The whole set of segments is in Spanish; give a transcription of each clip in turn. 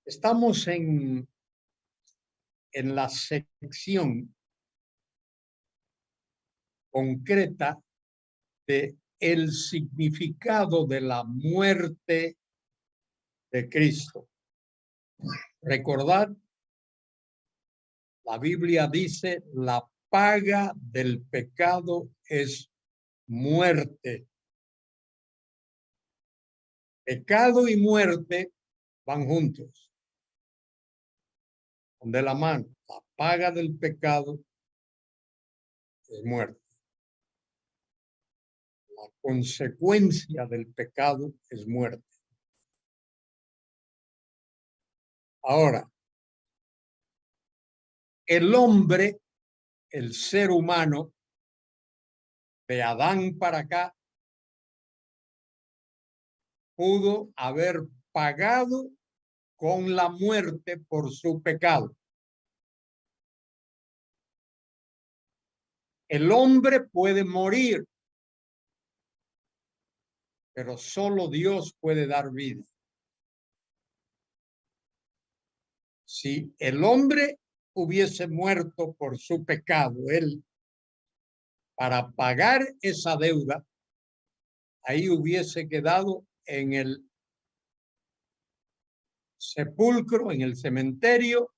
Estamos en la sección concreta de el significado de la muerte de Cristo. Recordad, la Biblia dice, la paga del pecado es muerte. Pecado y muerte van juntos, de la mano. La paga del pecado es muerte. La consecuencia del pecado es muerte. Ahora, el hombre, el ser humano, de Adán para acá, pudo haber pagado con la muerte por su pecado. El hombre puede morir, pero solo Dios puede dar vida. Si el hombre hubiese muerto por su pecado, él, para pagar esa deuda, ahí hubiese quedado en el sepulcro, en el cementerio,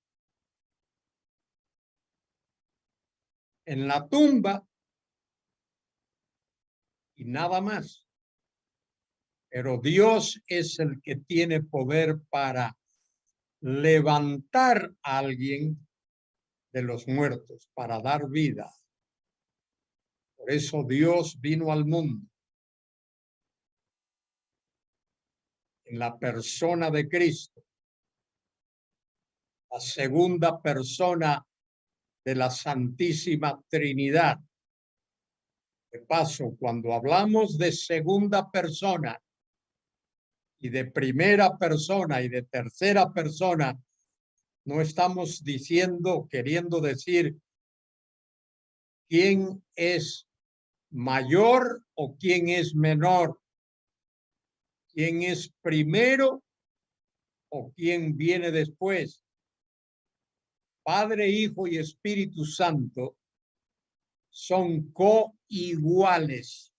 en la tumba y nada más. Pero Dios es el que tiene poder para levantar a alguien de los muertos, para dar vida. Por eso Dios vino al mundo en la persona de Cristo, la segunda persona de la Santísima Trinidad. De paso, cuando hablamos de segunda persona y de primera persona y de tercera persona, no estamos diciendo, queriendo decir quién es mayor o quién es menor, quién es primero o quién viene después. Padre, Hijo y Espíritu Santo son coiguales,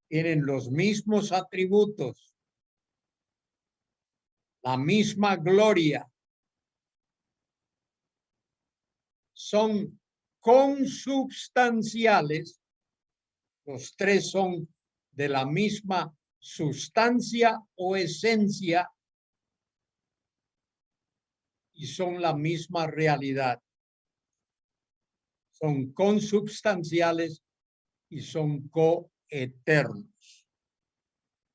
tienen los mismos atributos, la misma gloria, son consubstanciales, los tres son de la misma sustancia o esencia y son la misma realidad. Son consubstanciales y son coeternos.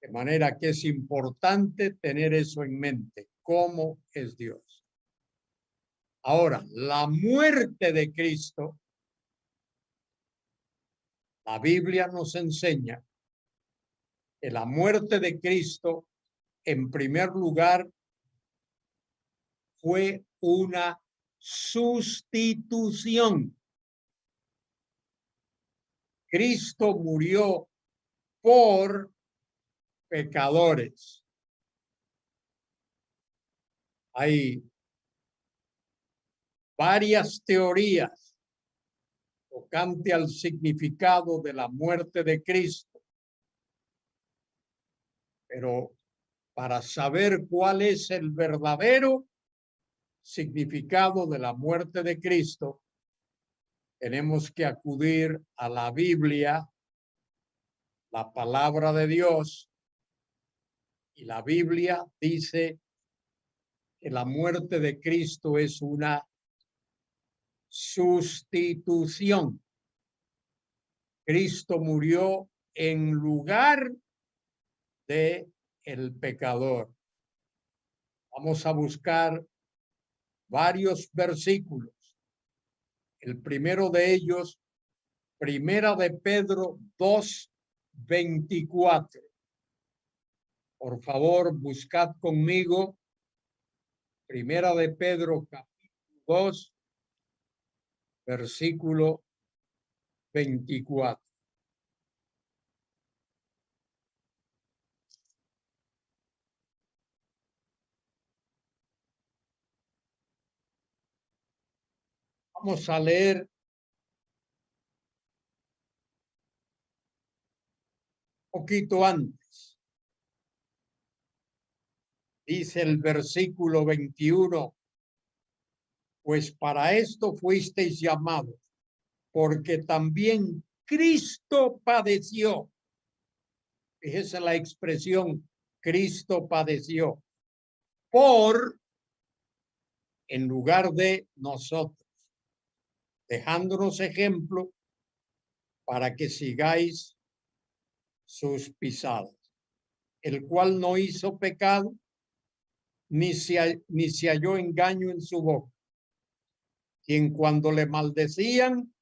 De manera que es importante tener eso en mente, cómo es Dios. Ahora, la muerte de Cristo, la Biblia nos enseña que la muerte de Cristo, en primer lugar, fue una sustitución. Cristo murió por pecadores. Hay varias teorías tocante al significado de la muerte de Cristo, pero para saber cuál es el verdadero significado de la muerte de Cristo, tenemos que acudir a la Biblia, la palabra de Dios, y la Biblia dice que la muerte de Cristo es una sustitución. Cristo murió en lugar de el pecador. Vamos a buscar varios versículos. El primero de ellos, Primera de Pedro 2:24. Por favor, buscad conmigo Primera de Pedro capítulo 2, versículo 24. Vamos a leer poquito antes. Dice el versículo 21, pues para esto fuisteis llamados, porque también Cristo padeció. Fíjese la expresión, Cristo padeció, en lugar de nosotros, dejándonos ejemplo para que sigáis sus pisadas, el cual no hizo pecado, ni se halló engaño en su boca, quien cuando le maldecían,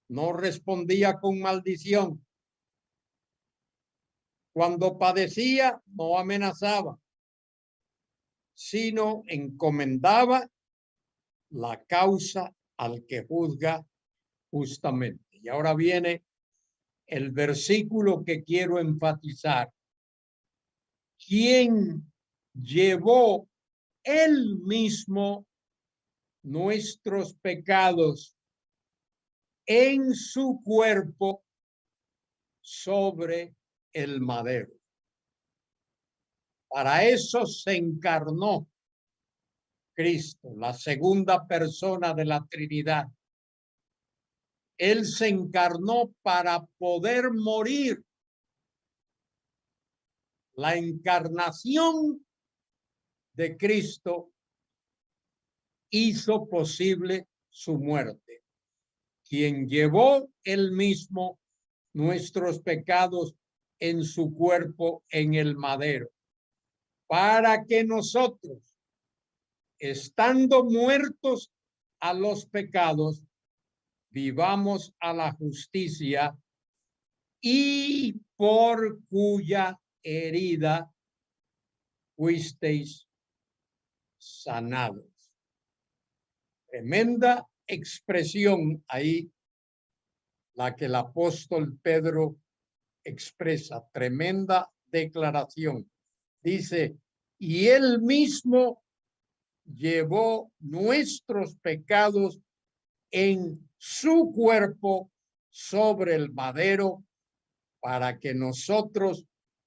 no respondía con maldición. Cuando padecía, no amenazaba, sino encomendaba la causa al que juzga justamente. Y ahora viene el versículo que quiero enfatizar. ¿Quién llevó él mismo nuestros pecados en su cuerpo sobre el madero? Para eso se encarnó Cristo, la segunda persona de la Trinidad. Él se encarnó para poder morir. La encarnación de Cristo hizo posible su muerte. Quien llevó él mismo nuestros pecados en su cuerpo en el madero, para que nosotros, estando muertos a los pecados, vivamos a la justicia, y por cuya herida fuisteis sanados. Tremenda expresión ahí la que el apóstol Pedro expresa, tremenda declaración. Dice, y él mismo llevó nuestros pecados en su cuerpo sobre el madero, para que nosotros,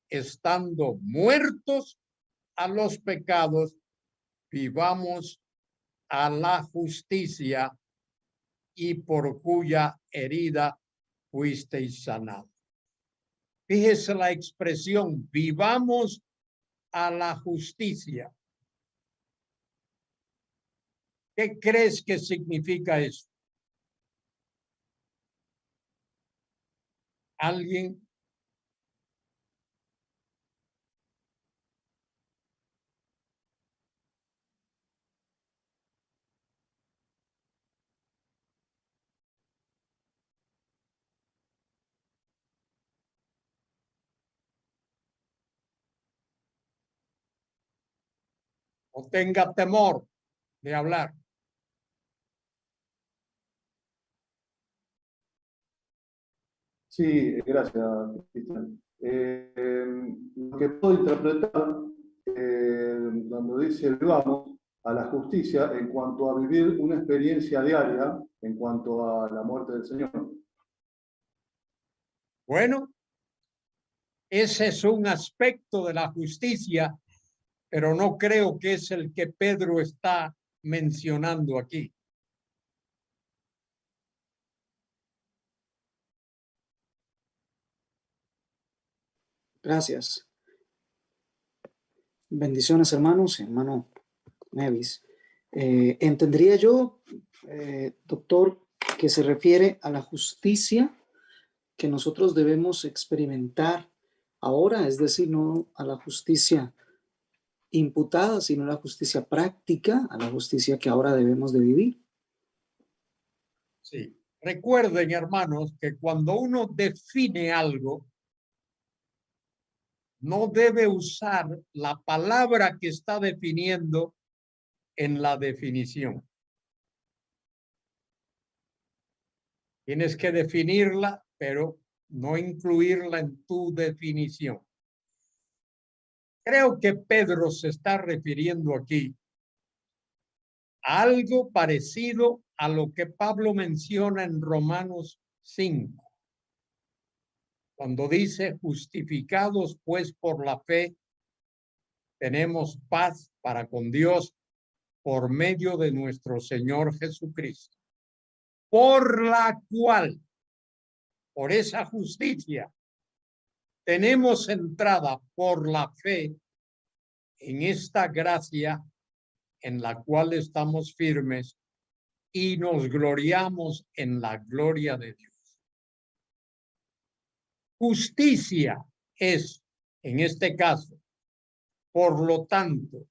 estando muertos a los pecados, vivamos a la justicia, y por cuya herida fuisteis sanados. Fíjese la expresión, vivamos a la justicia. ¿Qué crees que significa eso? ¿Alguien? No tenga temor de hablar. Sí, gracias, Cristian. Lo que puedo interpretar cuando dice vamos a la justicia en cuanto a vivir una experiencia diaria en cuanto a la muerte del Señor. Bueno, ese es un aspecto de la justicia, pero no creo que es el que Pedro está mencionando aquí. Gracias. Bendiciones, hermanos, hermano Nevis. ¿Entendería yo, doctor, que se refiere a la justicia que nosotros debemos experimentar ahora? Es decir, no a la justicia imputada, sino a la justicia práctica, a la justicia que ahora debemos de vivir. Sí. Recuerden, hermanos, que cuando uno define algo, no debe usar la palabra que está definiendo en la definición. Tienes que definirla, pero no incluirla en tu definición. Creo que Pedro se está refiriendo aquí a algo parecido a lo que Pablo menciona en Romanos 5, cuando dice: justificados pues por la fe, tenemos paz para con Dios por medio de nuestro Señor Jesucristo, por la cual, por esa justicia, tenemos entrada por la fe en esta gracia en la cual estamos firmes y nos gloriamos en la gloria de Dios. Justicia es, en este caso, por lo tanto,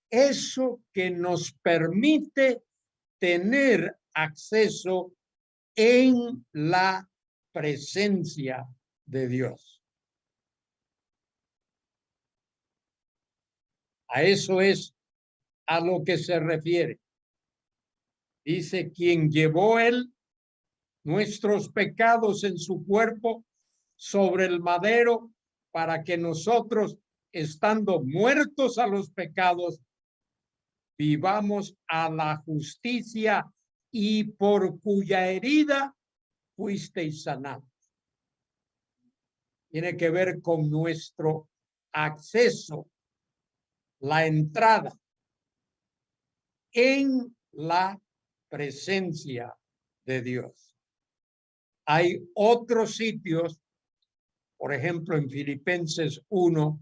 eso que nos permite tener acceso en la presencia de Dios. A eso es a lo que se refiere. Dice: quien llevó él nuestros pecados en su cuerpo sobre el madero, para que nosotros, estando muertos a los pecados, vivamos a la justicia, y por cuya herida fuisteis sanados. Tiene que ver con nuestro acceso, la entrada en la presencia de Dios. Hay otros sitios, por ejemplo, en Filipenses 1,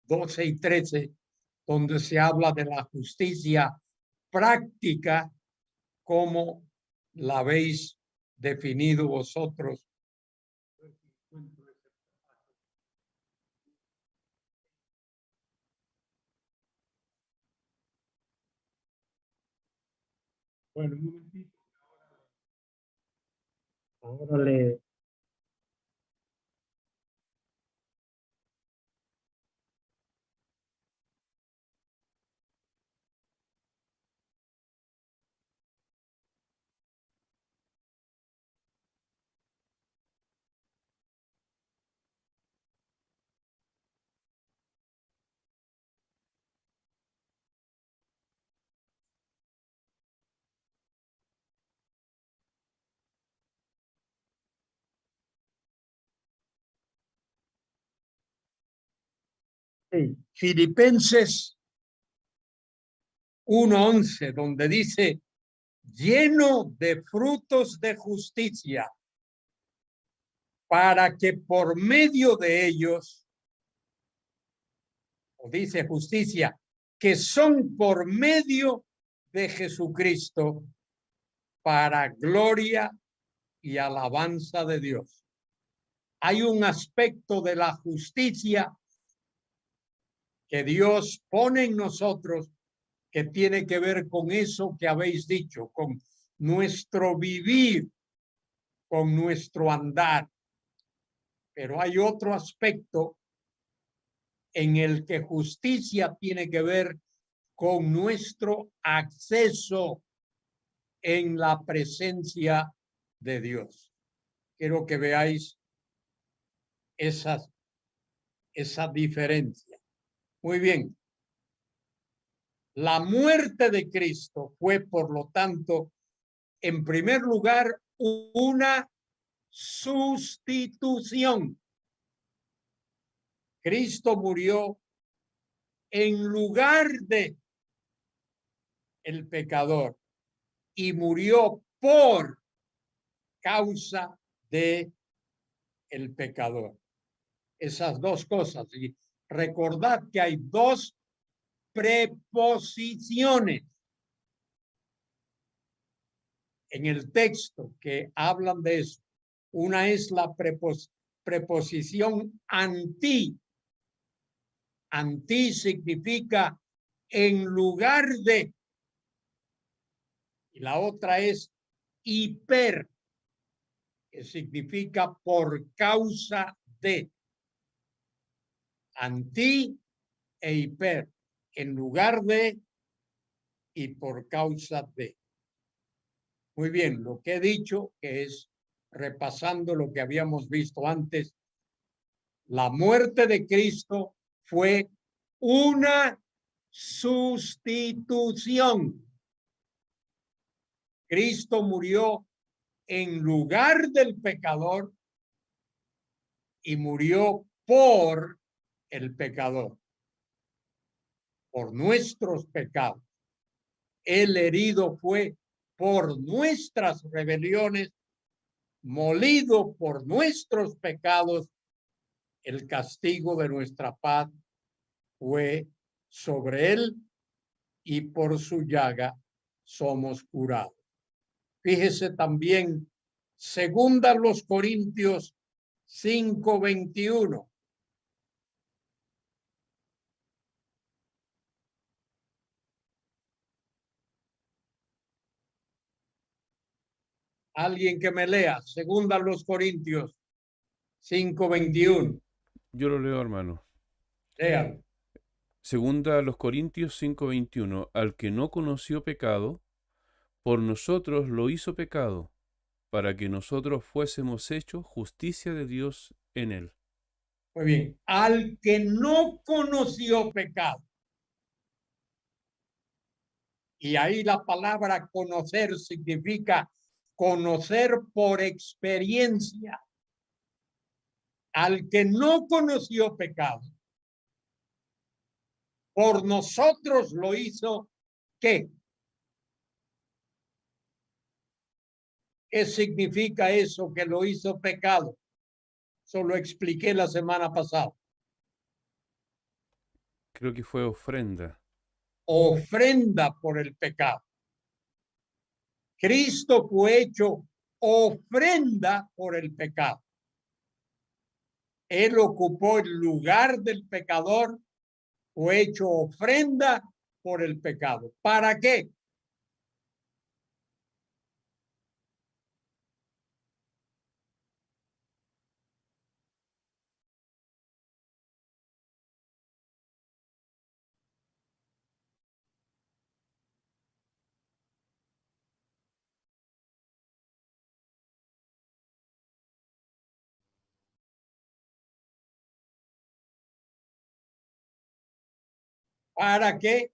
12 y 13, donde se habla de la justicia práctica, como la habéis definido vosotros. Bueno, un momentito. Ahora le... Filipenses 1:11, donde dice: lleno de frutos de justicia, para que por medio de ellos, o dice justicia, que son por medio de Jesucristo, para gloria y alabanza de Dios. Hay un aspecto de la justicia que Dios pone en nosotros, que tiene que ver con eso que habéis dicho, con nuestro vivir, con nuestro andar. Pero hay otro aspecto en el que justicia tiene que ver con nuestro acceso en la presencia de Dios. Quiero que veáis esa diferencia. Muy bien. La muerte de Cristo fue, por lo tanto, en primer lugar, una sustitución. Cristo murió en lugar de el pecador y murió por causa de el pecador. Esas dos cosas. Y recordad que hay dos preposiciones en el texto que hablan de eso. Una es la preposición anti. Anti significa en lugar de. Y la otra es hiper, que significa por causa de. Anti e hiper, en lugar de y por causa de. Muy bien, lo que he dicho, que es, repasando lo que habíamos visto antes, la muerte de Cristo fue una sustitución. Cristo murió en lugar del pecador y murió por el pecador, por nuestros pecados. El herido fue por nuestras rebeliones, molido por nuestros pecados. El castigo de nuestra paz fue sobre él y por su llaga somos curados. Fíjese también, segunda los Corintios 5:21. Alguien que me lea, segunda los Corintios 5:21. Yo lo leo, hermano. Lean. Segunda a los Corintios 5:21. Al que no conoció pecado, por nosotros lo hizo pecado, para que nosotros fuésemos hechos justicia de Dios en él. Muy bien. Al que no conoció pecado. Y ahí la palabra conocer significa conocer por experiencia. Al que no conoció pecado, por nosotros lo hizo, ¿qué? ¿Qué significa eso que lo hizo pecado? Eso lo expliqué la semana pasada. Creo que fue ofrenda. Ofrenda por el pecado. Cristo fue hecho ofrenda por el pecado. Él ocupó el lugar del pecador, fue hecho ofrenda por el pecado. ¿Para qué? ¿Para qué?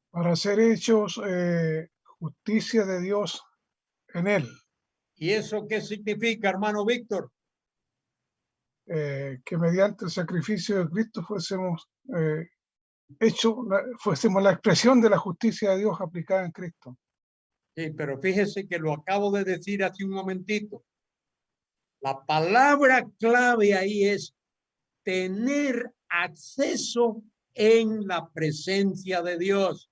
Para ser hechos justicia de Dios en él, ¿Y eso qué significa, hermano Víctor? que mediante el sacrificio de Cristo fuésemos fuésemos la expresión de la justicia de Dios aplicada en Cristo. Sí, pero fíjese que lo acabo de decir hace un momentito. La palabra clave ahí es tener acceso en la presencia de Dios.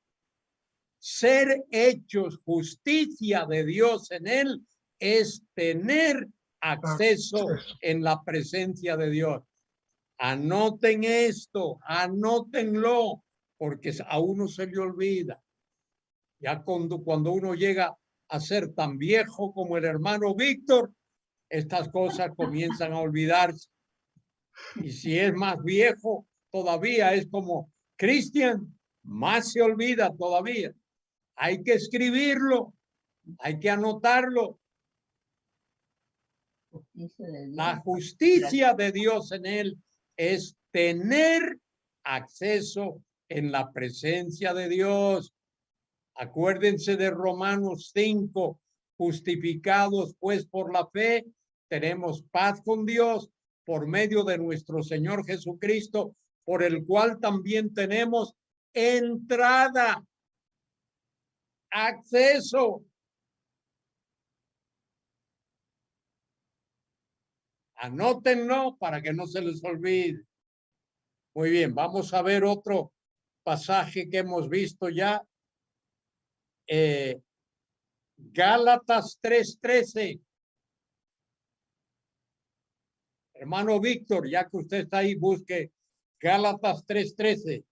Ser hechos justicia de Dios en él es tener acceso en la presencia de Dios. Anoten esto, anótenlo, porque a uno se le olvida. Ya cuando uno llega a ser tan viejo como el hermano Víctor, estas cosas comienzan a olvidarse. Y si es más viejo, todavía es como Cristian, más se olvida todavía. Hay que escribirlo, hay que anotarlo. La justicia de Dios en él es tener acceso en la presencia de Dios. Acuérdense de Romanos 5, justificados pues por la fe, tenemos paz con Dios por medio de nuestro Señor Jesucristo, por el cual también tenemos entrada, acceso. Anótenlo para que no se les olvide. Muy bien, vamos a ver otro pasaje que hemos visto ya. Gálatas 3:13. Hermano Víctor, ya que usted está ahí, busque Gálatas 3:13.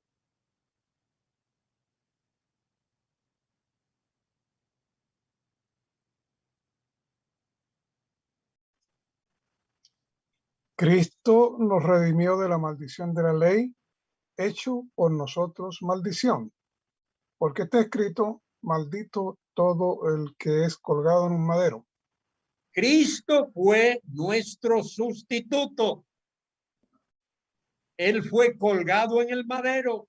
Cristo nos redimió de la maldición de la ley, hecho por nosotros maldición, porque está escrito, maldito todo el que es colgado en un madero. Cristo fue nuestro sustituto. Él fue colgado en el madero.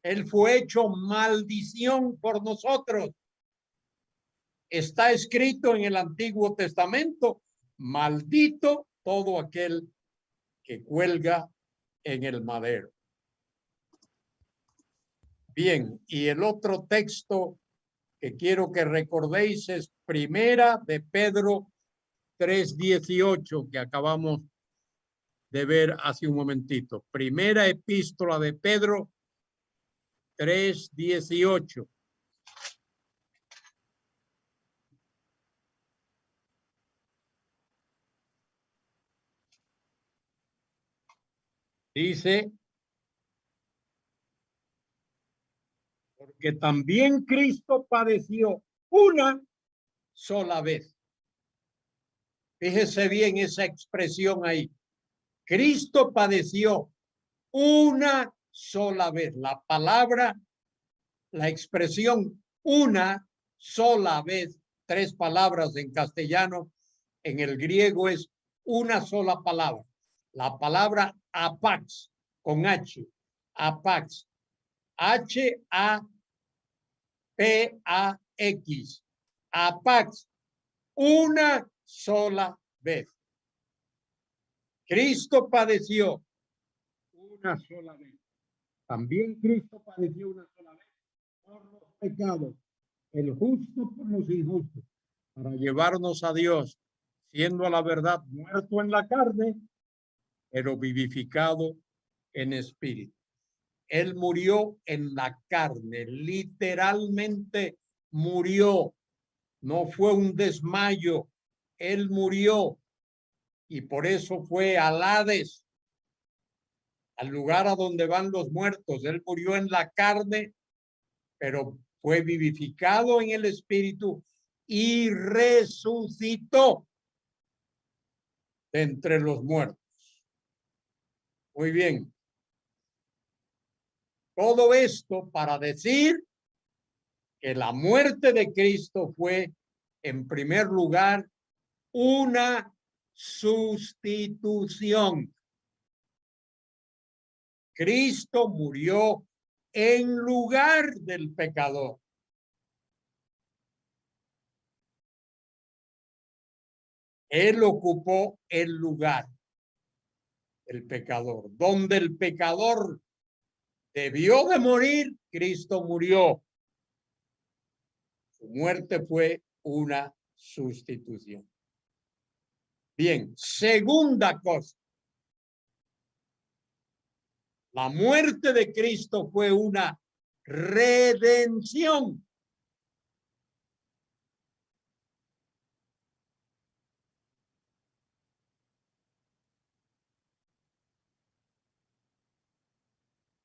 Él fue hecho maldición por nosotros. Está escrito en el Antiguo Testamento, maldito todo aquel que cuelga en el madero. Bien, y el otro texto que quiero que recordéis es Primera de Pedro 3:18, que acabamos de ver hace un momentito. Primera epístola de Pedro 3:18. Dice, porque también Cristo padeció una sola vez. Fíjese bien esa expresión ahí. Cristo padeció una sola vez. La palabra, la expresión una sola vez, 3 palabras en castellano, en el griego es una sola palabra. La palabra apax, con H, apax, H-A-P-A-X, apax, una sola vez. Cristo padeció una sola vez. También Cristo padeció una sola vez por los pecados, el justo por los injustos, para llevarnos a Dios, siendo a la verdad muerto en la carne, pero vivificado en espíritu. Él murió en la carne, literalmente murió. No fue un desmayo, él murió y por eso fue al Hades, al lugar a donde van los muertos. Él murió en la carne, pero fue vivificado en el espíritu y resucitó de entre los muertos. Muy bien. Todo esto para decir que la muerte de Cristo fue, en primer lugar, una sustitución. Cristo murió en lugar del pecador. Él ocupó el lugar del pecador. Donde el pecador debió de morir, Cristo murió. Su muerte fue una sustitución. Bien, segunda cosa. La muerte de Cristo fue una redención.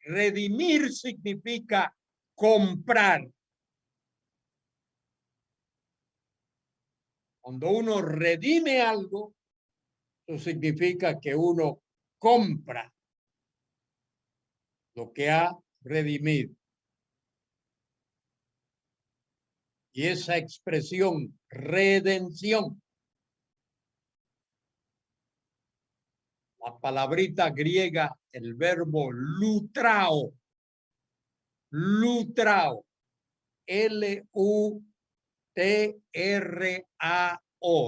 Redimir significa comprar. Cuando uno redime algo, eso significa que uno compra lo que ha redimido. Y esa expresión, redención, la palabrita griega, el verbo lutrao, lutrao, L-U-T-R-A-O,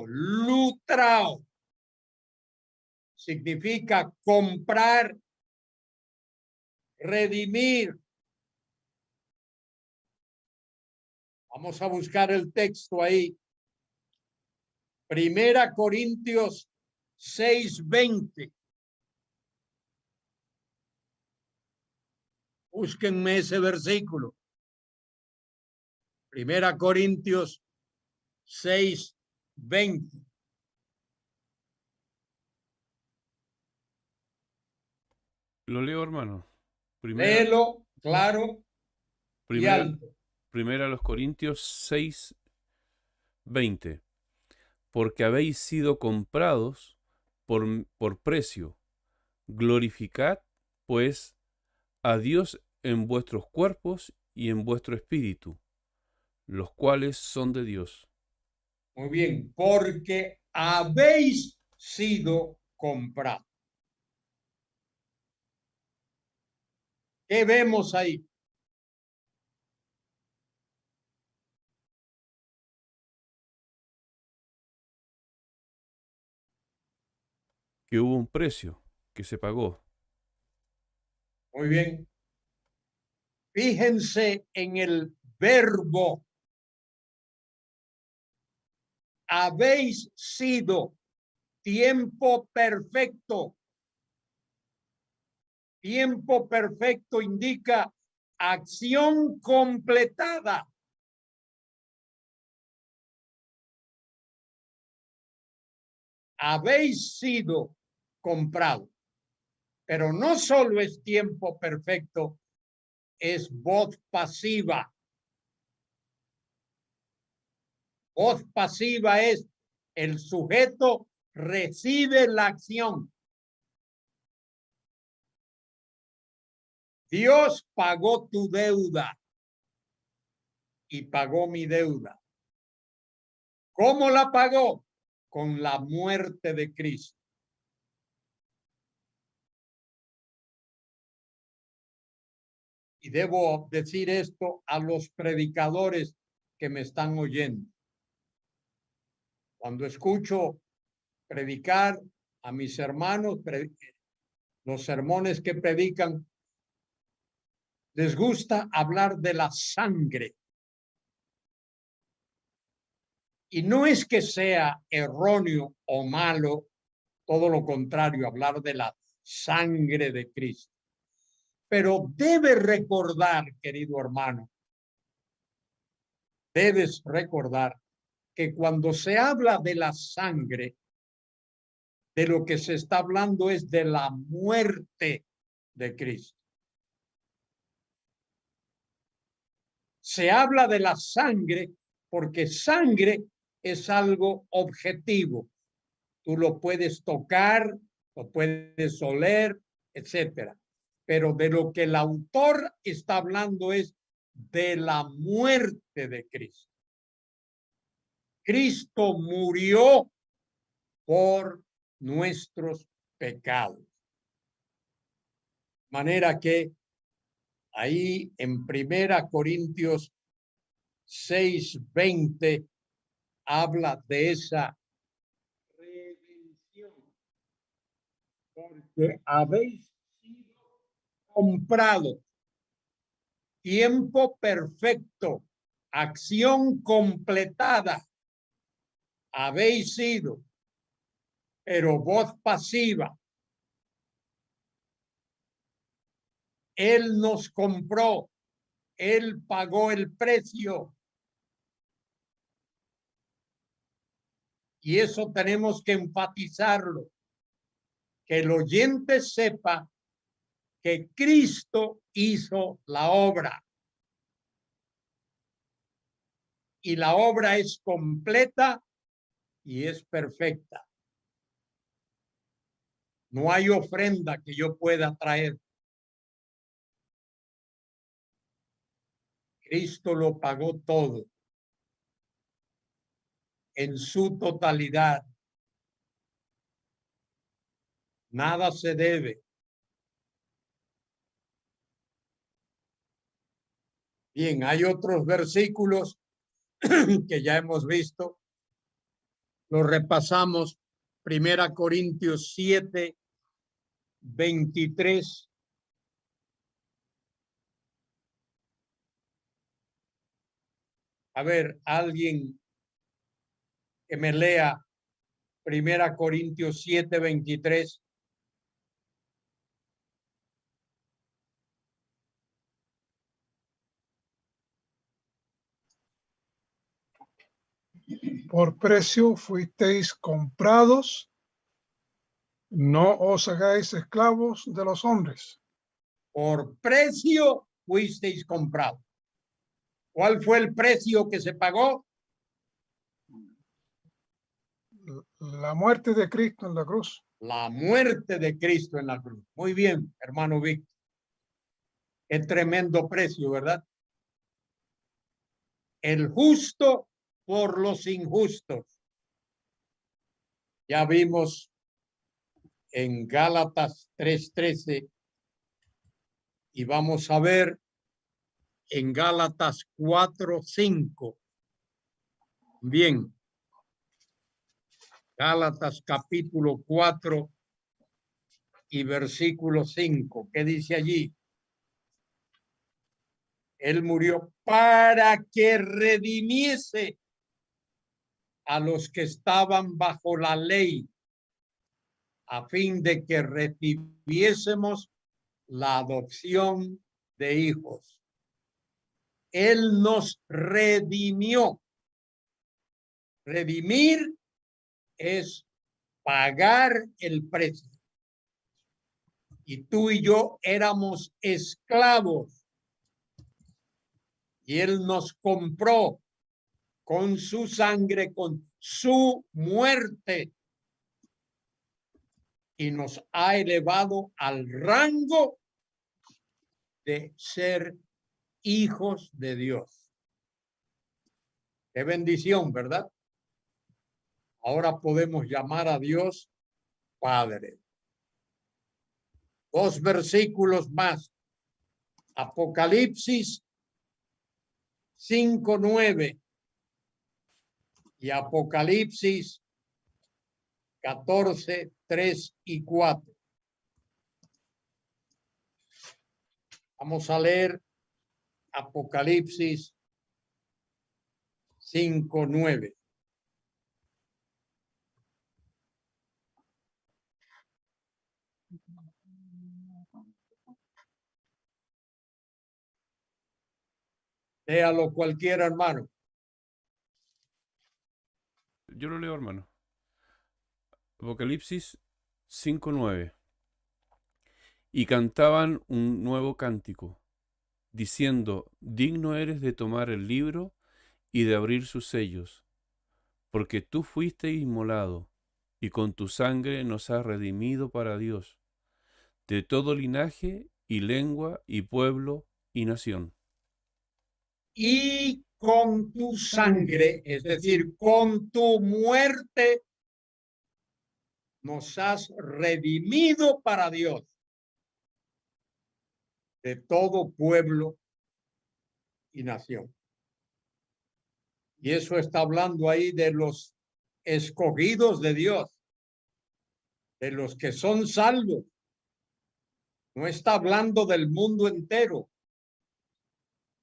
lutrao, significa comprar, redimir. Vamos a buscar el texto ahí. Primera Corintios 6:20. Búsquenme ese versículo. Primera Corintios 6:20. Lo leo, hermano. Léelo, claro y alto. Primera los Corintios 6:20. Porque habéis sido comprados por precio. Glorificad, pues, a Dios en vuestros cuerpos y en vuestro espíritu, los cuales son de Dios. Muy bien, porque habéis sido comprados. ¿Qué vemos ahí? que hubo un precio que se pagó. Muy bien. Fíjense en el verbo. Habéis sido, tiempo perfecto. Tiempo perfecto indica acción completada. Habéis sido comprado. Pero no solo es tiempo perfecto, es voz pasiva. Voz pasiva es el sujeto recibe la acción. Dios pagó tu deuda y pagó mi deuda. ¿Cómo la pagó? Con la muerte de Cristo. Y debo decir esto a los predicadores que me están oyendo. Cuando escucho predicar a mis hermanos, los sermones que predican, les gusta hablar de la sangre. Y no es que sea erróneo o malo, todo lo contrario, hablar de la sangre de Cristo. Pero debes recordar, querido hermano, debes recordar que cuando se habla de la sangre, de lo que se está hablando es de la muerte de Cristo. Se habla de la sangre porque sangre es algo objetivo. Tú lo puedes tocar, lo puedes oler, etcétera. Pero de lo que el autor está hablando es de la muerte de Cristo. Cristo murió por nuestros pecados. De manera que ahí en 1 Corintios 6:20 habla de esa redención. Porque habéis sido comprado. Tiempo perfecto. Acción completada. Habéis sido. Pero voz pasiva. Él nos compró. Él pagó el precio. Y eso tenemos que enfatizarlo. Que el oyente sepa que Cristo hizo la obra. Y la obra es completa y es perfecta. No hay ofrenda que yo pueda traer. Cristo lo pagó todo. En su totalidad. Nada se debe. Bien, hay otros versículos que ya hemos visto. Los repasamos. 1 Corintios 7:23. A ver, alguien que me lea 1 Corintios 7:23. Por precio fuisteis comprados, no os hagáis esclavos de los hombres. Por precio fuisteis comprados. ¿Cuál fue el precio que se pagó? La muerte de Cristo en la cruz. La muerte de Cristo en la cruz. Muy bien, hermano Víctor. Qué tremendo precio, ¿verdad? El justo por los injustos. Ya vimos en Gálatas 3:13 y vamos a ver en Gálatas 4:5. Bien. Gálatas capítulo 4, y versículo 5. ¿Qué dice allí? Él murió para que redimiese a los que estaban bajo la ley, a fin de que recibiésemos la adopción de hijos. Él nos redimió. Redimir es pagar el precio. Y tú y yo éramos esclavos. Y Él nos compró con su sangre, con su muerte. Y nos ha elevado al rango de ser hijos de Dios. Qué bendición, ¿verdad? Ahora podemos llamar a Dios Padre. 2 versículos más. Apocalipsis 5:9 y Apocalipsis 14:3 y 4. Vamos a leer Apocalipsis 5:9. Léalo cualquiera, hermano. Yo lo leo, hermano. Apocalipsis 5:9. Y cantaban un nuevo cántico, diciendo, digno eres de tomar el libro y de abrir sus sellos, porque tú fuiste inmolado, y con tu sangre nos has redimido para Dios, de todo linaje y lengua y pueblo y nación. Y con tu sangre, es decir, con tu muerte, nos has redimido para Dios de todo pueblo y nación. Y eso está hablando ahí de los escogidos de Dios, de los que son salvos. No está hablando del mundo entero.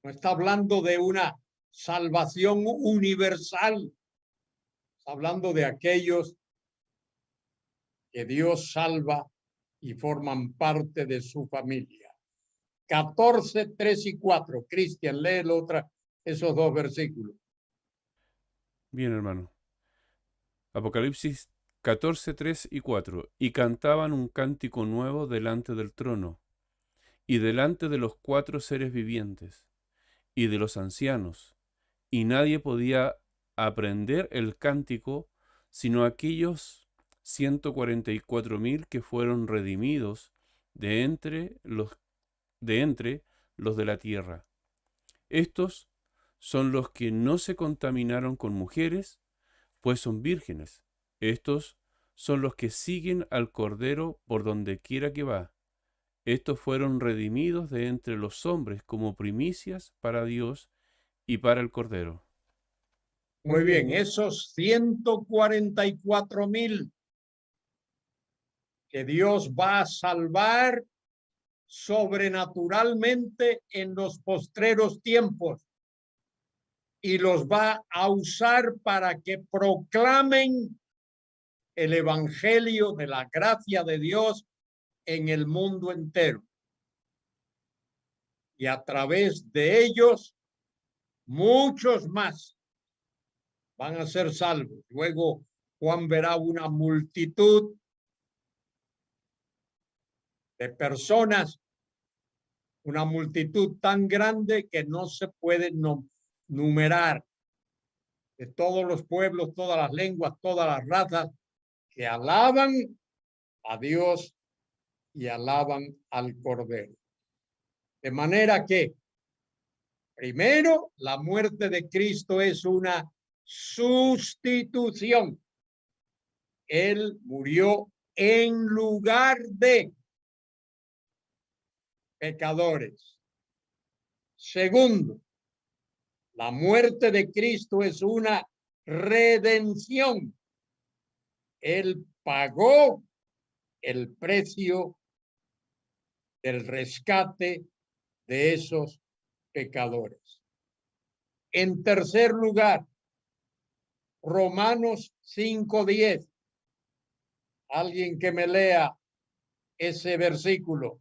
No está hablando de una salvación universal. Está hablando de aquellos que Dios salva y forman parte de su familia. 14:3 y 4. Cristian, lee esos 2 versículos. Bien, hermano. Apocalipsis 14:3 y 4. Y cantaban un cántico nuevo delante del trono, y delante de los 4 seres vivientes, y de los ancianos, y nadie podía aprender el cántico, sino aquellos 144,000 que fueron redimidos de entre los de la tierra. Estos son los que no se contaminaron con mujeres, pues son vírgenes. Estos son los que siguen al Cordero por donde quiera que va. Estos fueron redimidos de entre los hombres como primicias para Dios y para el Cordero. Muy bien, esos 144,000 que Dios va a salvar sobrenaturalmente en los postreros tiempos y los va a usar para que proclamen el evangelio de la gracia de Dios en el mundo entero. Y a través de ellos, muchos más van a ser salvos. Luego Juan verá una multitud de personas, una multitud tan grande que no se puede numerar, de todos los pueblos, todas las lenguas, todas las razas, que alaban a Dios y alaban al Cordero. De manera que, primero, la muerte de Cristo es una sustitución. Él murió en lugar de pecadores. Segundo, la muerte de Cristo es una redención. Él pagó el precio del rescate de esos pecadores. En tercer lugar, Romanos 5:10. Alguien que me lea ese versículo.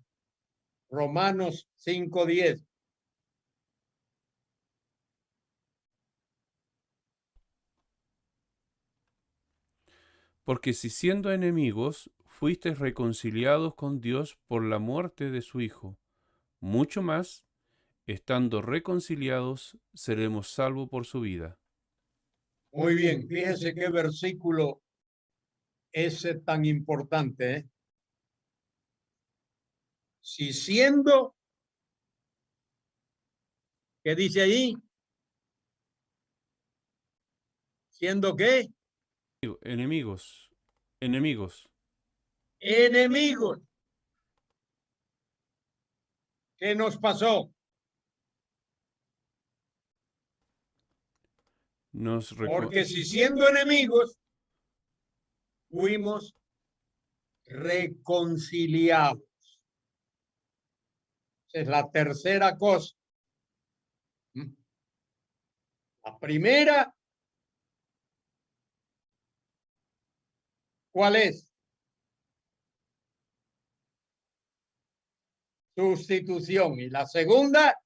Romanos 5:10. Porque si siendo enemigos fuisteis reconciliados con Dios por la muerte de su Hijo, mucho más, estando reconciliados, seremos salvos por su vida. Muy bien, fíjese qué versículo ese tan importante, ¿eh? Si siendo, ¿qué dice ahí? ¿Siendo qué? Enemigos, enemigos. Enemigos. ¿Qué nos pasó? Porque si siendo enemigos, fuimos reconciliados. Esa es la tercera cosa. La primera, ¿cuál es? Sustitución. Y la segunda,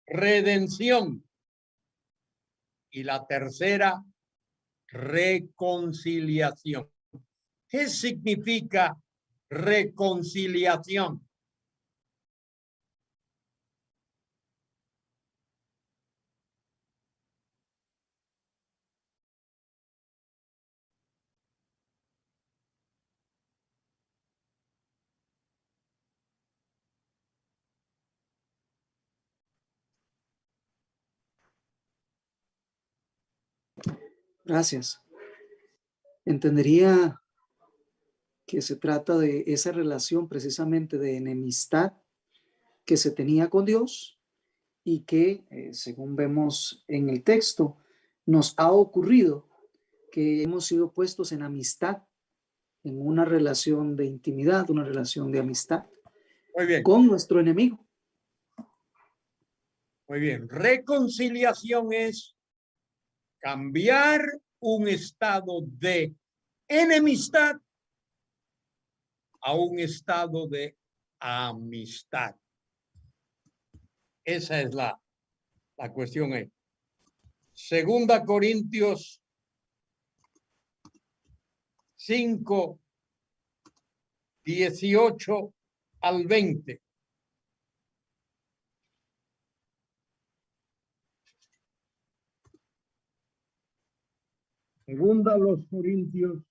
redención. Y la tercera, reconciliación. ¿Qué significa reconciliación? Gracias. Entendería que se trata de esa relación precisamente de enemistad que se tenía con Dios y que, según vemos en el texto, nos ha ocurrido que hemos sido puestos en amistad, en una relación de intimidad, una relación de amistad Muy bien. con nuestro enemigo. Muy bien. Reconciliación es cambiar un estado de enemistad a un estado de amistad. Esa es la cuestión ahí. Segunda Corintios 5, 18 al 20. Segunda los Corintios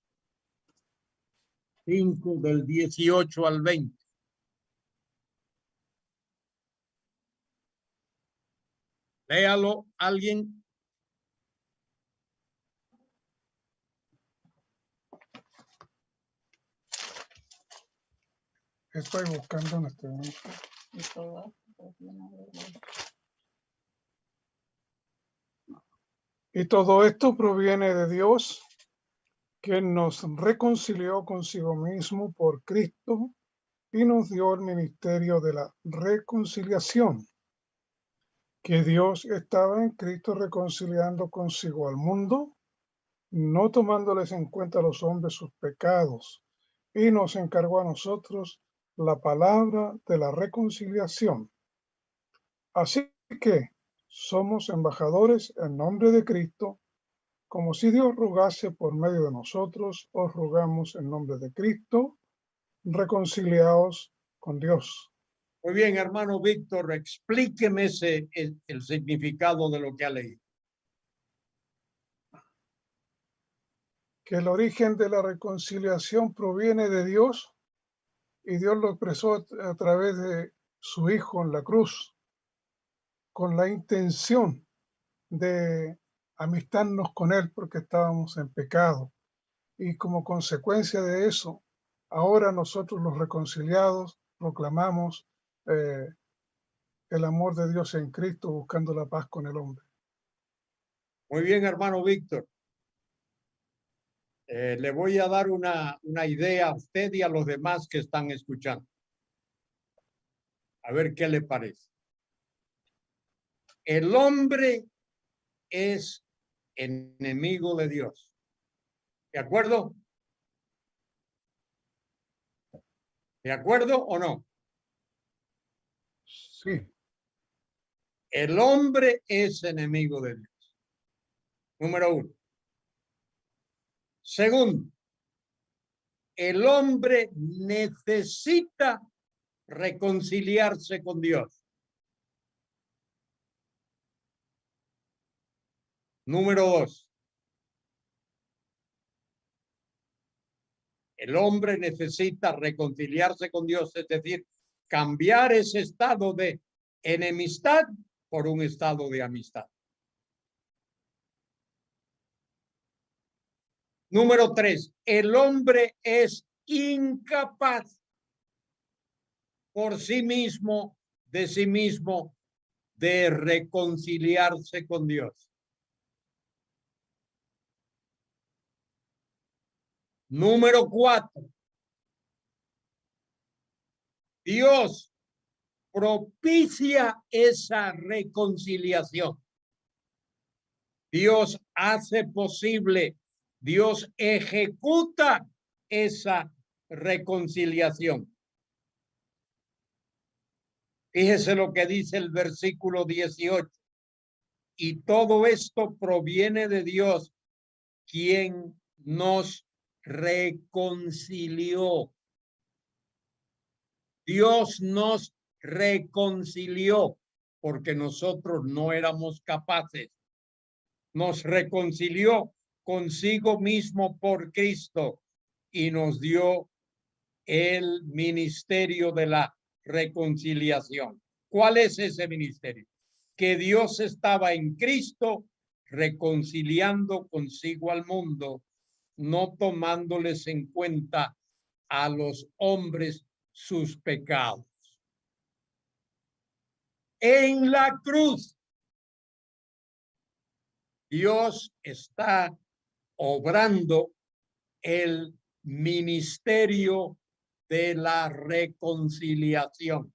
5 del 18 al 20. Léalo alguien. Estoy buscando en este momento. Y todo esto proviene de Dios, que nos reconcilió consigo mismo por Cristo y nos dio el ministerio de la reconciliación, que Dios estaba en Cristo reconciliando consigo al mundo, no tomándoles en cuenta a los hombres sus pecados, y nos encargó a nosotros la palabra de la reconciliación. Así que somos embajadores en nombre de Cristo, como si Dios rogase por medio de nosotros, os rogamos en nombre de Cristo, reconciliaos con Dios. Muy bien, hermano Víctor, explíqueme el significado de lo que ha leído. Que el origen de la reconciliación proviene de Dios y Dios lo expresó a través de su Hijo en la cruz, con la intención de amistarnos con Él porque estábamos en pecado. Y como consecuencia de eso, ahora nosotros los reconciliados proclamamos el amor de Dios en Cristo, buscando la paz con el hombre. Muy bien, hermano Víctor. Le voy a dar una idea a usted y a los demás que están escuchando. A ver qué le parece. El hombre es enemigo de Dios. ¿De acuerdo? ¿De acuerdo o no? Sí, El hombre es enemigo de Dios. Número uno. Segundo, el hombre necesita reconciliarse con Dios. Número dos, el hombre necesita reconciliarse con Dios, es decir, cambiar ese estado de enemistad por un estado de amistad. Número tres, el hombre es incapaz por sí mismo, de reconciliarse con Dios. Número cuatro, Dios propicia esa reconciliación. Dios hace posible, Dios ejecuta esa reconciliación. Fíjese lo que dice el versículo 18. Y todo esto proviene de Dios, quien nos reconcilió. Dios nos reconcilió porque nosotros no éramos capaces. Nos reconcilió consigo mismo por Cristo y nos dio el ministerio de la reconciliación. ¿Cuál es ese ministerio? Que Dios estaba en Cristo reconciliando consigo al mundo, no tomándoles en cuenta a los hombres sus pecados. En la cruz, Dios está obrando el ministerio de la reconciliación.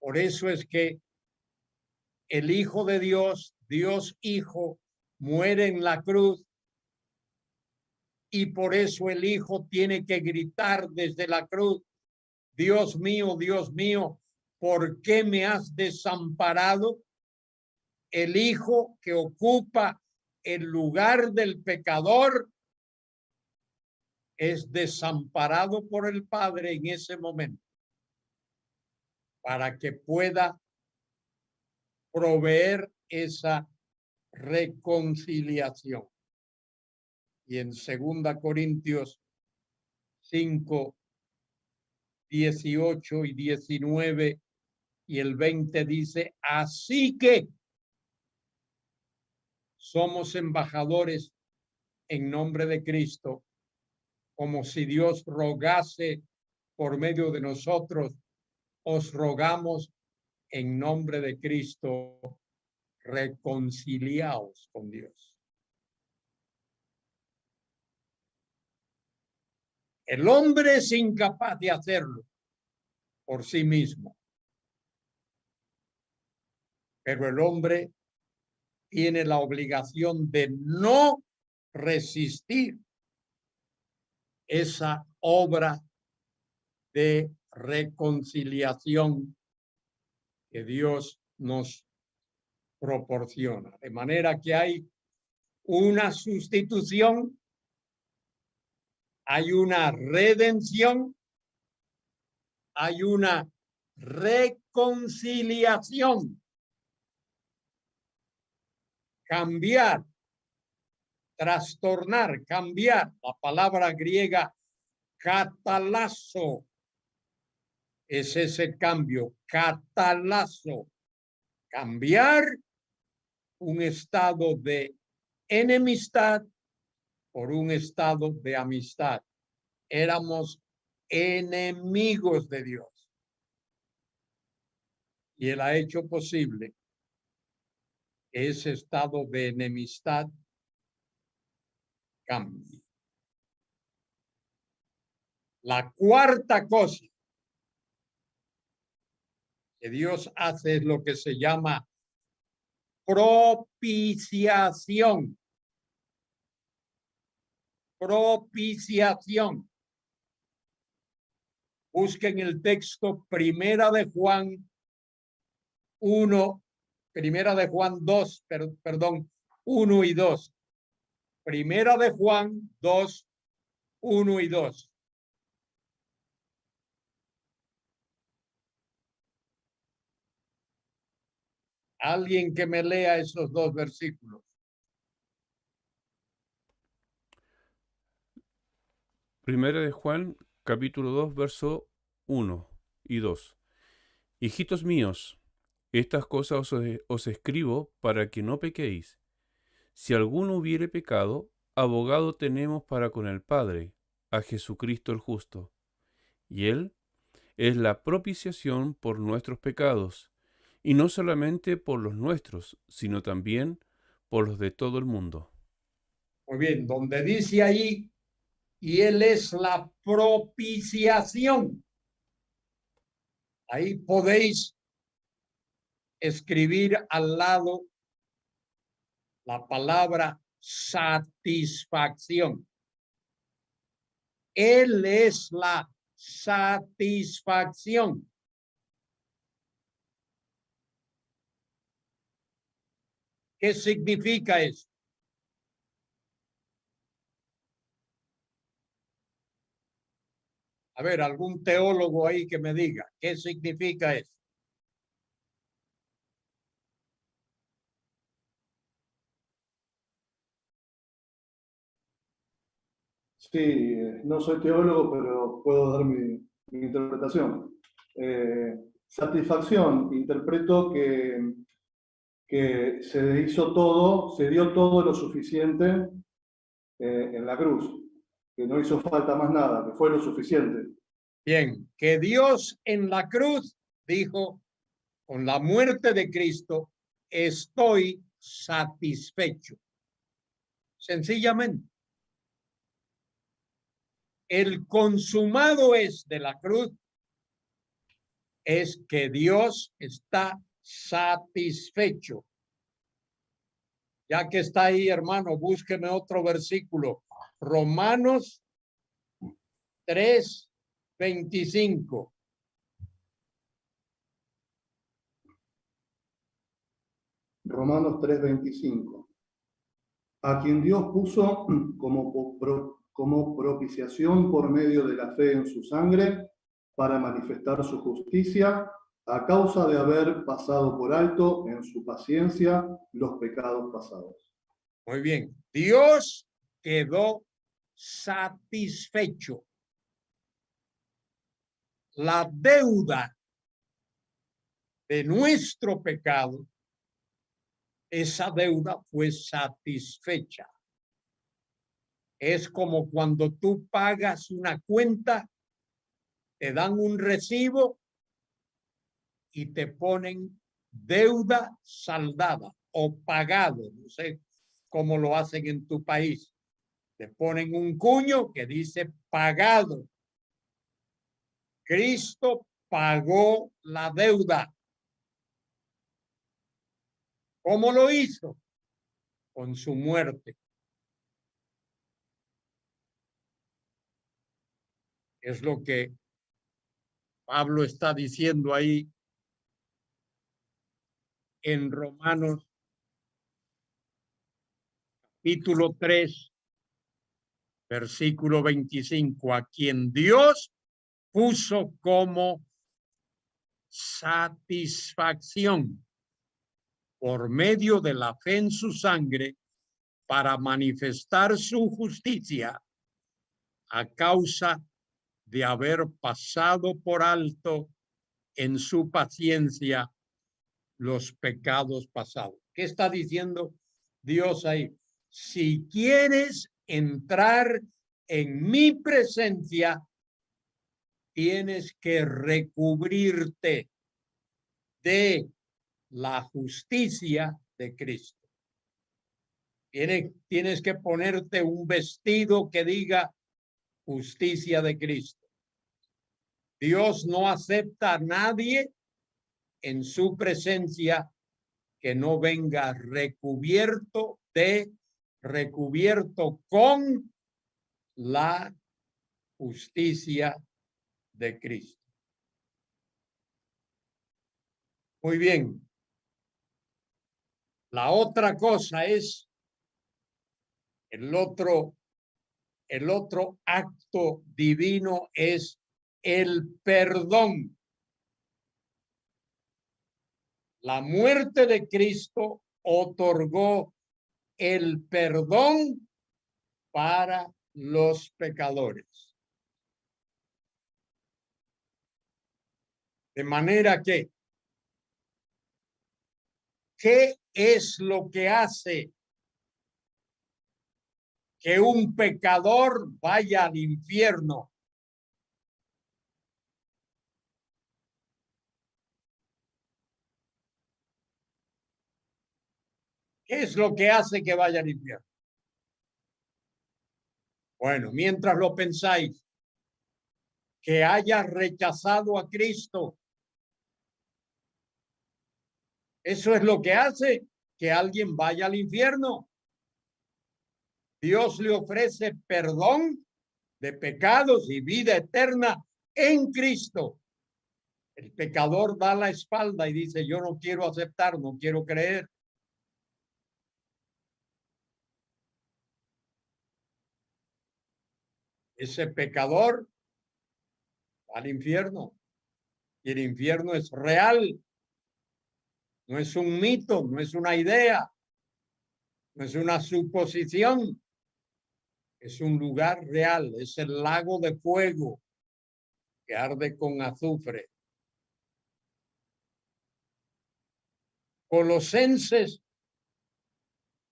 Por eso es que el Hijo de Dios, Dios Hijo, muere en la cruz y por eso el Hijo tiene que gritar desde la cruz, Dios mío, ¿por qué me has desamparado? El Hijo que ocupa el lugar del pecador es desamparado por el Padre en ese momento para que pueda proveer esa reconciliación. Y en 2 Corintios 5, 18 y 19 y el 20 dice, así que somos embajadores en nombre de Cristo, como si Dios rogase por medio de nosotros, os rogamos en nombre de Cristo, reconciliaos con Dios. El hombre es incapaz de hacerlo por sí mismo, pero el hombre tiene la obligación de no resistir esa obra de reconciliación que Dios nos proporciona. De manera que hay una sustitución, hay una redención, hay una reconciliación. Cambiar, trastornar, cambiar. La palabra griega catalazo es ese cambio, catalazo. Cambiar un estado de enemistad por un estado de amistad. Éramos enemigos de Dios. Y Él ha hecho posible ese estado de enemistad cambie. La cuarta cosa que Dios hace es lo que se llama propiciación. Propiciación. Busquen el texto Primera de Juan 1, Primera de Juan 2, perdón, 1 y 2. Primera de Juan 2, 1 y 2. Alguien que me lea esos dos versículos. Primera de Juan, capítulo 2, verso 1 y 2. Hijitos míos, estas cosas os escribo para que no pequéis. Si alguno hubiere pecado, abogado tenemos para con el Padre, a Jesucristo el justo. Y Él es la propiciación por nuestros pecados, y no solamente por los nuestros, sino también por los de todo el mundo. Muy bien, donde dice ahí, y Él es la propiciación. Ahí podéis escribir al lado la palabra satisfacción. Él es la satisfacción. ¿Qué significa eso? A ver, algún teólogo ahí que me diga, ¿qué significa eso? Sí, no soy teólogo, pero puedo dar mi interpretación. Satisfacción, interpreto que se hizo todo, se dio todo lo suficiente en la cruz, que no hizo falta más nada, que fue lo suficiente. Bien, que Dios en la cruz dijo, con la muerte de Cristo, estoy satisfecho. Sencillamente. El consumado es de la cruz, es que Dios está satisfecho. Ya que está ahí, hermano, búsqueme otro versículo. Romanos 3:25. Romanos 3:25. A quien Dios puso como propiciación por medio de la fe en su sangre para manifestar su justicia a causa de haber pasado por alto en su paciencia los pecados pasados. Muy bien. Dios quedó satisfecho. La deuda de nuestro pecado, esa deuda fue satisfecha. Es como cuando tú pagas una cuenta, te dan un recibo y te ponen deuda saldada o pagado. No sé cómo lo hacen en tu país. Te ponen un cuño que dice pagado. Cristo pagó la deuda. ¿Cómo lo hizo? Con su muerte. Es lo que Pablo está diciendo ahí en Romanos capítulo 3, versículo 25, a quien Dios puso como satisfacción por medio de la fe en su sangre para manifestar su justicia a causa de haber pasado por alto en su paciencia los pecados pasados. ¿Qué está diciendo Dios ahí? Si quieres entrar en mi presencia, tienes que recubrirte de la justicia de Cristo. Tienes que ponerte un vestido que diga justicia de Cristo. Dios no acepta a nadie en su presencia que no venga recubierto con la justicia de Cristo. Muy bien. La otra cosa es el otro acto divino es el perdón. La muerte de Cristo otorgó el perdón para los pecadores. De manera que, ¿qué es lo que hace que un pecador vaya al infierno? ¿Qué es lo que hace que vaya al infierno? Bueno, mientras lo pensáis, que haya rechazado a Cristo. Eso es lo que hace que alguien vaya al infierno. Dios le ofrece perdón de pecados y vida eterna en Cristo. El pecador da la espalda y dice, yo no quiero aceptar, no quiero creer. Ese pecador va al infierno. Y el infierno es real. No es un mito, no es una idea, no es una suposición. Es un lugar real, es el lago de fuego que arde con azufre. Colosenses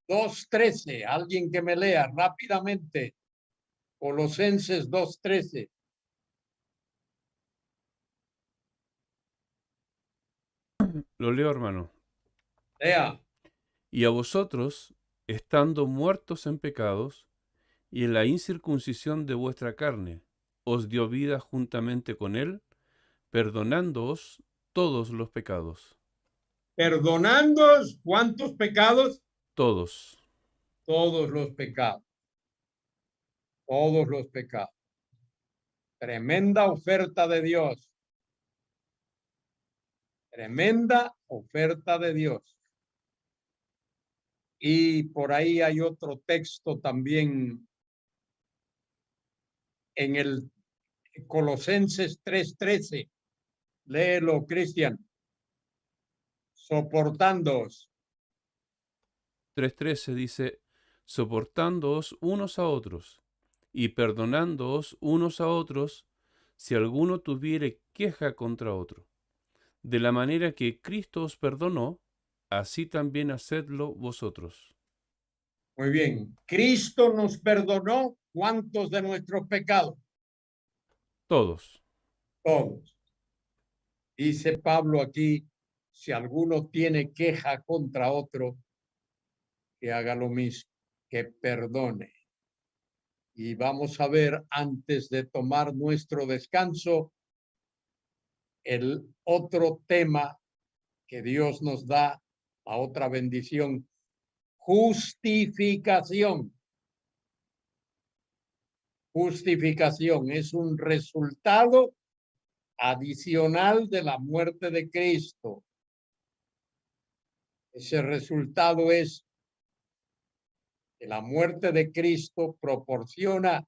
2:13, alguien que me lea rápidamente. Colosenses 2:13. Lo leo, hermano. Lea. Y a vosotros, estando muertos en pecados, y en la incircuncisión de vuestra carne, os dio vida juntamente con él, perdonándoos todos los pecados. Perdonándoos, ¿cuántos pecados? Todos. Todos los pecados. Todos los pecados. Tremenda oferta de Dios. Tremenda oferta de Dios. Y por ahí hay otro texto también en el Colosenses 3:13. Léelo, Cristian. Soportándoos. 3:13 dice, soportándoos unos a otros, y perdonándoos unos a otros, si alguno tuviere queja contra otro. De la manera que Cristo os perdonó, así también hacedlo vosotros. Muy bien. Cristo nos perdonó ¿cuántos de nuestros pecados? Todos. Todos. Dice Pablo aquí, si alguno tiene queja contra otro, que haga lo mismo, que perdone. Y vamos a ver, antes de tomar nuestro descanso, el otro tema que Dios nos da, la otra bendición, justificación. Justificación es un resultado adicional de la muerte de Cristo. Ese resultado es que la muerte de Cristo proporciona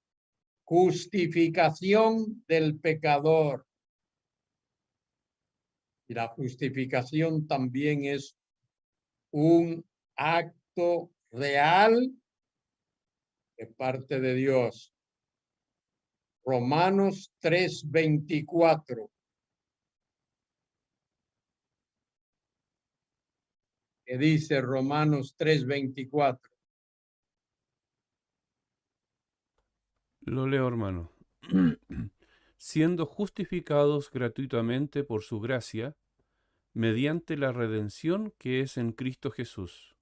justificación del pecador. Y la justificación también es un acto real de parte de Dios. Romanos 3:24. Que dice Romanos 3:24. Lo leo, hermano. Siendo justificados gratuitamente por su gracia, mediante la redención que es en Cristo Jesús.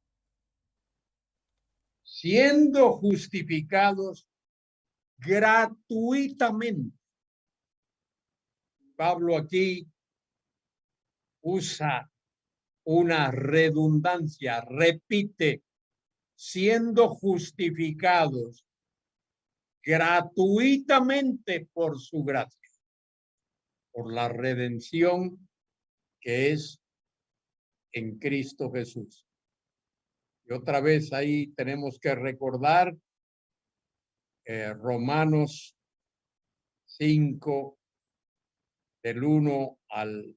siendo justificados gratuitamente. Pablo aquí usa una redundancia, repite, siendo justificados gratuitamente por su gracia, por la redención que es en Cristo Jesús. Y otra vez ahí tenemos que recordar Romanos 5, del 1 al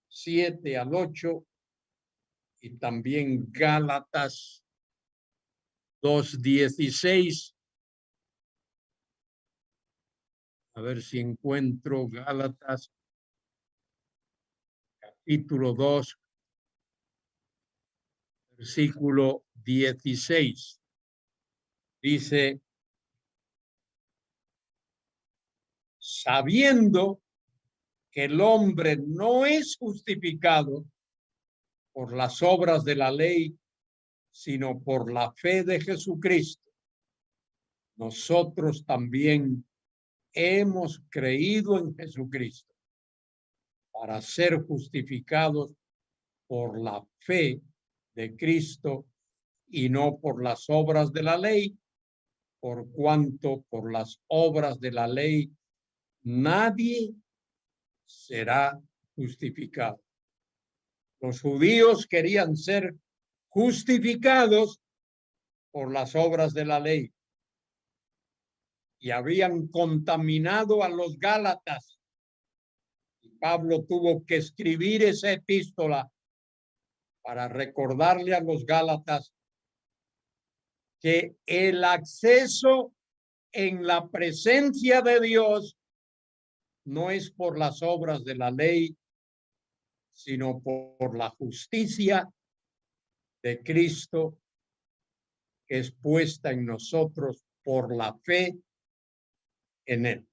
7 al 8, y también Gálatas 2:16. A ver si encuentro Gálatas capítulo 2, versículo 16. Dice, sabiendo que el hombre no es justificado por las obras de la ley, sino por la fe de Jesucristo, nosotros también hemos creído en Jesucristo para ser justificados por la fe de Cristo y no por las obras de la ley, por cuanto por las obras de la ley nadie será justificado. Los judíos querían ser justificados por las obras de la ley y habían contaminado a los gálatas. Y Pablo tuvo que escribir esa epístola para recordarle a los gálatas que el acceso en la presencia de Dios no es por las obras de la ley, sino por la justicia de Cristo que es puesta en nosotros por la fe en Él.